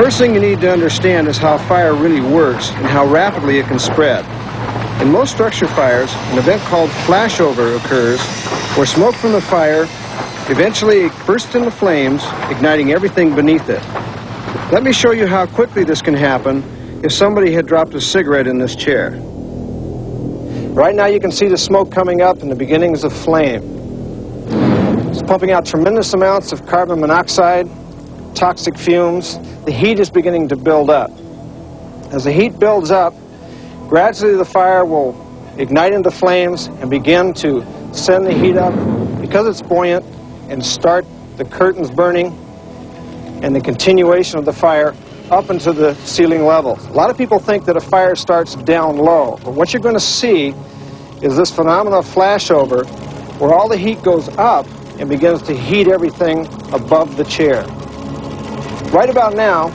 First thing you need to understand is how fire really works and how rapidly it can spread. In most structure fires, an event called flashover occurs, where smoke from the fire eventually bursts into flames, igniting everything beneath it. Let me show you how quickly this can happen if somebody had dropped a cigarette in this chair. Right now you can see the smoke coming up and the beginnings of flame. It's pumping out tremendous amounts of carbon monoxide, toxic fumes. The heat is beginning to build up. As the heat builds up, gradually the fire will ignite into flames and begin to send the heat up because it's buoyant and start the curtains burning and the continuation of the fire up into the ceiling levels. A lot of people think that a fire starts down low, but what you're going to see is this phenomenon of flashover where all the heat goes up and begins to heat everything above the chair. Right about now,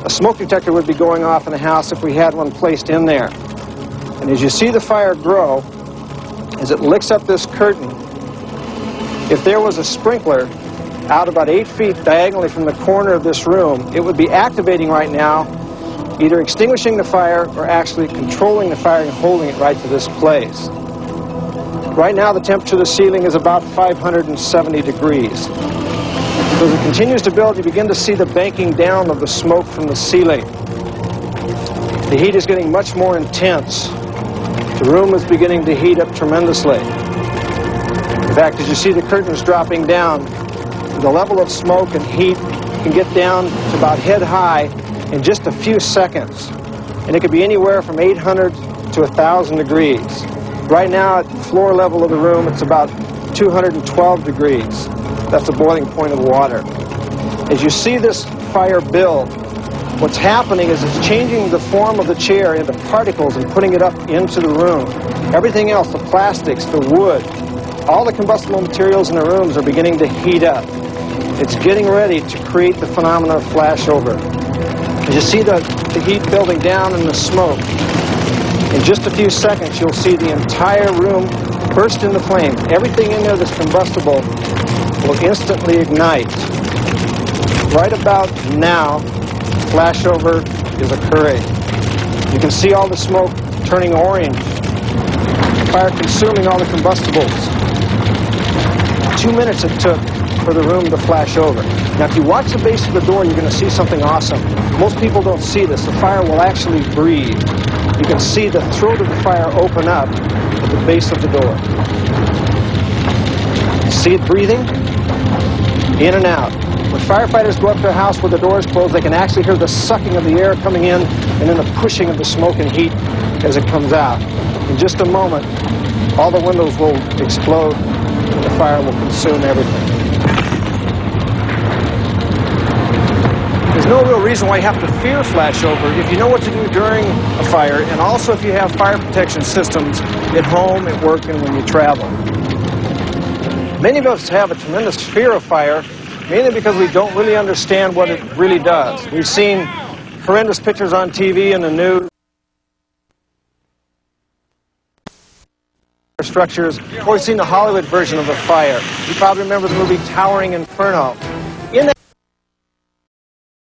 a smoke detector would be going off in the house if we had one placed in there. And as you see the fire grow, as it licks up this curtain, if there was a sprinkler out about 8 feet diagonally from the corner of this room, it would be activating right now, either extinguishing the fire or actually controlling the fire and holding it right to this place. Right now the temperature of the ceiling is about 570 degrees. So as it continues to build, you begin to see the banking down of the smoke from the ceiling. The heat is getting much more intense. The room is beginning to heat up tremendously. In fact, as you see the curtains dropping down, the level of smoke and heat can get down to about head high in just a few seconds. And it could be anywhere from 800 to 1,000 degrees. Right now, at the floor level of the room, it's about 212 degrees. That's the boiling point of water. As you see this fire build, what's happening is it's changing the form of the chair into particles and putting it up into the room. Everything else, the plastics, the wood, all the combustible materials in the rooms are beginning to heat up. It's getting ready to create the phenomenon of flashover. As you see the heat building down and the smoke, in just a few seconds you'll see the entire room burst into flame. Everything in there that's combustible will instantly ignite. Right about now, flashover is occurring. You can see all the smoke turning orange, fire consuming all the combustibles. 2 minutes it took for the room to flash over. Now if you watch the base of the door, you're going to see something awesome. Most people don't see this. The fire will actually breathe. You can see the throat of the fire open up at the base of the door. See it breathing? In and out. When firefighters go up to a house where the door is closed, they can actually hear the sucking of the air coming in and then the pushing of the smoke and heat as it comes out. In just a moment, all the windows will explode and the fire will consume everything. There's no real reason why you have to fear flashover if you know what to do during a fire, and also if you have fire protection systems at home, at work, and when you travel. Many of us have a tremendous fear of fire, mainly because we don't really understand what it really does. We've seen horrendous pictures on TV and the news, structures, or we've seen the Hollywood version of a fire. You probably remember the movie Towering Inferno.